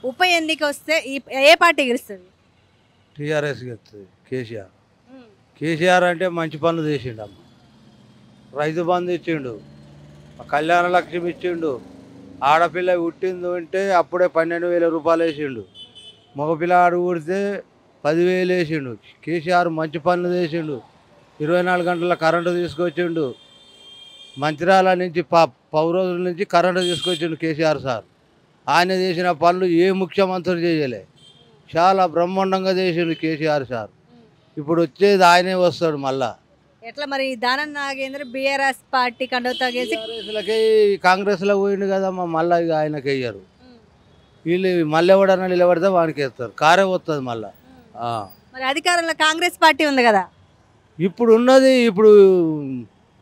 ఉప ఎన్నిక వస్తే ఏ పార్టీ గెలుస్తుంది? టీఆర్ఎస్ వస్తుంది. కేసీఆర్ అంటే మంచి పనులు చేసిండు అమ్మ. రైతు బంధు ఇచ్చిండు, కళ్యాణ లక్ష్మి ఇచ్చిండు, ఆడపిల్ల పుట్టింది అంటే అప్పుడే 12,000 రూపాయలు వేసిండు, మగపిల్లాడు పుడితే 10,000 వేసిండు. కేసీఆర్ మంచి పనులు చేసిండు. 24 గంటల కరెంటు తీసుకొచ్చిండు. మంచిర్యాల నుంచి 10 రోజుల నుంచి కరెంటు తీసుకొచ్చిండు కేసీఆర్ సార్. ఆయన చేసిన పనులు ఏ ముఖ్యమంత్రి చేయలే. చాలా బ్రహ్మాండంగా చేసిండు కేసీఆర్ సార్. ఇప్పుడు వచ్చేది ఆయనే వస్తాడు మళ్ళా. ఎట్లా మరి దానం నాగేంద్ర బీఆర్ఎస్ పార్టీ కండోతా గెలిచి టీఆర్ఎస్లకి కాంగ్రెస్లో పోయిండు కదమ్మా, మళ్ళీ ఇక ఆయనకి వేయరు. వీళ్ళు మళ్ళీ ఎవడన్నా నిలబడితే వానికి వేస్తారు. కారే వస్తుంది మళ్ళా. మరి అధికారంలో కాంగ్రెస్ పార్టీ ఉంది కదా, ఇప్పుడు ఉన్నది, ఇప్పుడు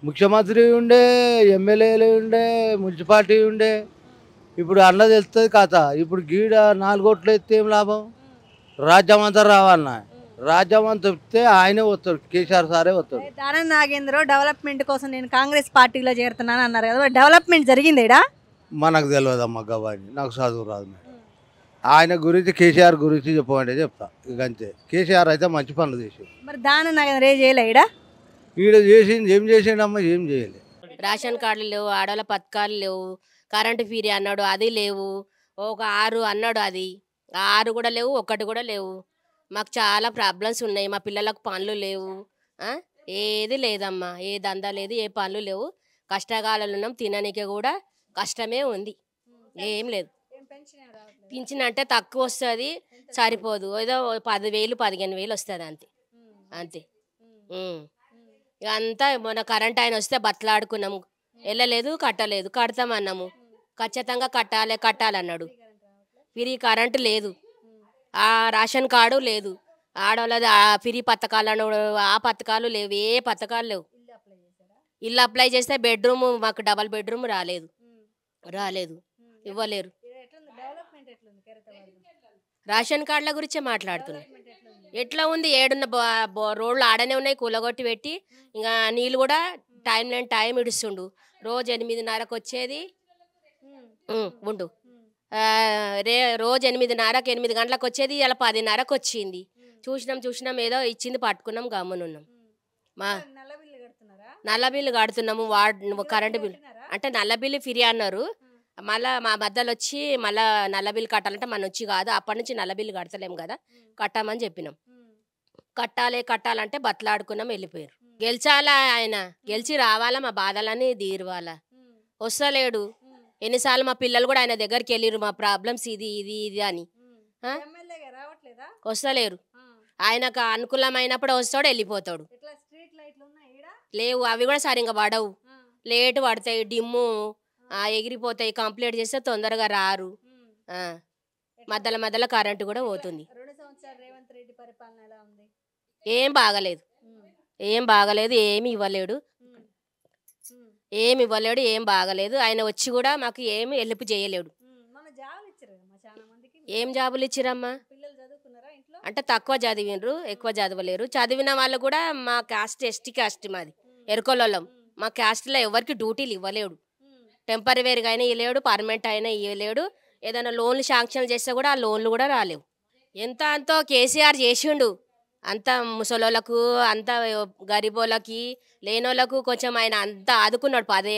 ముఖ్యమంత్రి ఉండే, ఎమ్మెల్యేలు ఉండే, మున్సిపాలిటీ ఉండే, ఇప్పుడు అన్నది వెళ్తుంది కథ. ఇప్పుడు గీడ 4 ఓట్లు ఎత్తే ఏం లాభం? రాజ్యం అంతా రావాలన్నా, రాజ్యం అంతా వస్తే ఆయనే వస్తాడు, కేసీఆర్ సారే వస్తాడు. దానం నాగేంద్ర డెవలప్మెంట్ కోసం నేను కాంగ్రెస్ పార్టీలో చేరుతున్నాను అన్నారు కదా, మరి డెవలప్మెంట్ జరిగింది ఈడ? మనకు తెలియదమ్మా గవాని, నాకు చదువు రాదు మేడం. ఆయన గురించి కేసీఆర్ గురించి చెప్పమంటే చెప్తా, ఇక అంతే. కేసీఆర్ అయితే మంచి పనులు చేసిండు. మరి దానం నాగేంద్ర ఏ చేయలే ఈడ? ఈడ చేసింది ఏం చేసిండమ్మా? ఏం చేయలేదు. రేషన్ కార్డులు లేవు, ఆడవాళ్ళ పథకాలు లేవు, కరెంటు ఫీరీ అన్నాడు అది లేవు, ఒక 6 అన్నాడు అది 6 కూడా లేవు, 1 కూడా లేవు. మాకు చాలా ప్రాబ్లమ్స్ ఉన్నాయి. మా పిల్లలకు పనులు లేవు, ఏది లేదమ్మా, ఏ దందా లేదు, ఏ పనులు లేవు. కష్టకాలాలు ఉన్నాం, తిననీకి కూడా కష్టమే ఉంది, ఏం లేదు. పింఛన్ అంటే తక్కువ వస్తుంది, సరిపోదు. ఏదో 10,000 15,000 వస్తుంది అంతే అంతే. ఇక అంతా మొన్న కరెంట్ ఆయన వస్తే బతలాడుకున్నాము, వెళ్ళలేదు, కట్టలేదు. కడతామన్నాము, ఖచ్చితంగా కట్టాలన్నాడు. ఫ్రీ కరెంటు లేదు, ఆ రేషన్ కార్డు లేదు, ఆడవాళ్ళది ఫ్రీ పథకాలు ఆ పథకాలు లేవు, ఏ పథకాలు లేవు. ఇల్లు అప్లై చేస్తే బెడ్రూమ్, మాకు డబల్ బెడ్రూమ్ రాలేదు, ఇవ్వలేరు. రేషన్ కార్డుల గురించే మాట్లాడుతున్నాం. ఎట్లా ఉంది? ఏడున్న రోడ్లు ఆడనే ఉన్నాయి, కూలగొట్టి పెట్టి. ఇంకా నీళ్ళు కూడా టైం ఇడుస్తుండు. రోజు 8:30కు వచ్చేది ఉండు, రోజు 8:30కి 8 గంటలకు వచ్చేది, ఇలా 10:30కు వచ్చింది. చూసినాం ఏదో ఇచ్చింది, పట్టుకున్నాం, గమ్మునున్నాం. మా నల్ల బిల్లు కడుతున్నాము, కరెంటు బిల్లు అంటే నల్ల బిల్లు ఫ్రీ అన్నారు. మళ్ళీ మా మధ్యలో వచ్చి మళ్ళీ నల్ల బిల్లు కట్టాలంటే మన వచ్చి కాదు, అప్పటి నుంచి నల్ల బిల్లు కడతలేము కదా, కట్టామని చెప్పినాం. కట్టాలంటే బతలాడుకున్నాం, వెళ్ళిపోయారు. గెలిచాలా ఆయన, గెలిచి రావాలా, మా బాధలని తీరవాలా. వస్తలేడు. ఎన్నిసార్లు మా పిల్లలు కూడా ఆయన దగ్గరికి వెళ్ళిరు, మా ప్రాబ్లమ్స్ ఇది అని. వస్తలేరు. ఆయనకు అనుకూలమైనప్పుడు వస్తాడు, వెళ్ళిపోతాడు. లేవు, అవి కూడా సరిగ్గా పడవు, లేటు పడతాయి, డిమ్ము ఎగిరిపోతాయి. కంప్లీట్ చేస్తే తొందరగా రారు. మధ్యలో కరెంటు కూడా పోతుంది. ఏం బాగలేదు, ఏమి ఇవ్వలేడు, ఏం బాగలేదు. ఆయన వచ్చి కూడా మాకు ఏమి హెల్ప్ చేయలేడు. ఏం జాబులు ఇచ్చిరమ్మా అంటే తక్కువ చదివినరు, ఎక్కువ చదవలేరు. చదివిన వాళ్ళు కూడా మా కాస్ట్ ఎస్టీ కాస్ట్, మాది ఎరుకోళ్ళం. మా కాస్ట్లో ఎవరికి డ్యూటీలు ఇవ్వలేడు. టెంపరీవేర్గా అయినా ఇవ్వలేడు, పర్మనెంట్ అయినా ఇవ్వలేడు. ఏదైనా లోన్లు శాంక్షన్ చేస్తే కూడా ఆ లోన్లు కూడా రాలేవు. అంతో కేసీఆర్ చేసిండు. అంత ముసలోళ్ళకు, అంత గరీబోళ్ళకి, లేనోళ్ళకు కొంచెం ఆయన అంతా ఆదుకున్నాడు. 10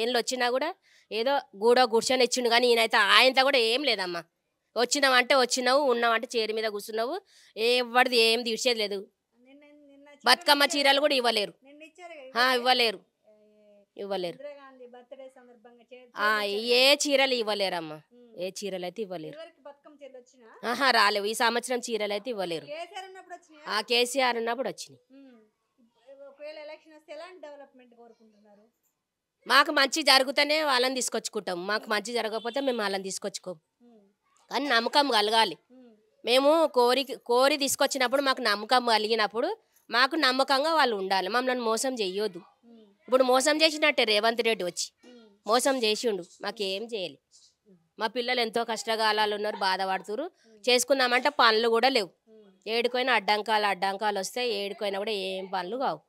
ఏళ్ళు వచ్చినా కూడా ఏదో గుడిసెని ఇచ్చిండు. కానీ ఈయనైతే ఆయనతో కూడా ఏం లేదమ్మా. వచ్చినావంటే వచ్చినావు, ఉన్నావంటే చీర మీద కూర్చున్నావు, ఎవరిది ఏం తీర్చేది లేదు. బతుకమ్మ చీరలు కూడా ఇవ్వలేరు. ఏ చీరలు ఇవ్వలేరమ్మా, ఏ చీరలు అయితే ఇవ్వలేరు. రాలేవు. ఈ సంవత్సరం చీరలు అయితే ఇవ్వలేరు. కేసీఆర్ ఉన్నప్పుడు వచ్చినాయి. మాకు మంచి జరుగుతూనే వాళ్ళని తీసుకొచ్చుకుంటాం, మాకు మంచి జరగకపోతే మేము వాళ్ళని తీసుకొచ్చుకోం. కానీ నమ్మకం కలగాలి. మేము కోరి తీసుకొచ్చినప్పుడు మాకు నమ్మకం కలిగినప్పుడు మాకు నమ్మకంగా వాళ్ళు ఉండాలి. మమ్మల్ని మోసం చెయ్యొద్దు. ఇప్పుడు మోసం చేసినట్టే రేవంత్ రెడ్డి వచ్చి మోసం చేసిండు, మాకేం చేయలే. మా పిల్లలు ఎంతో కష్టకాలాలు ఉన్నారు, బాధపడుతున్నారు. చేసుకుందామంటే పనులు కూడా లేవు. ఏడుకైనా అడ్డంకాలు వస్తాయి, ఏడుకైనా కూడా ఏం పనులు కావు.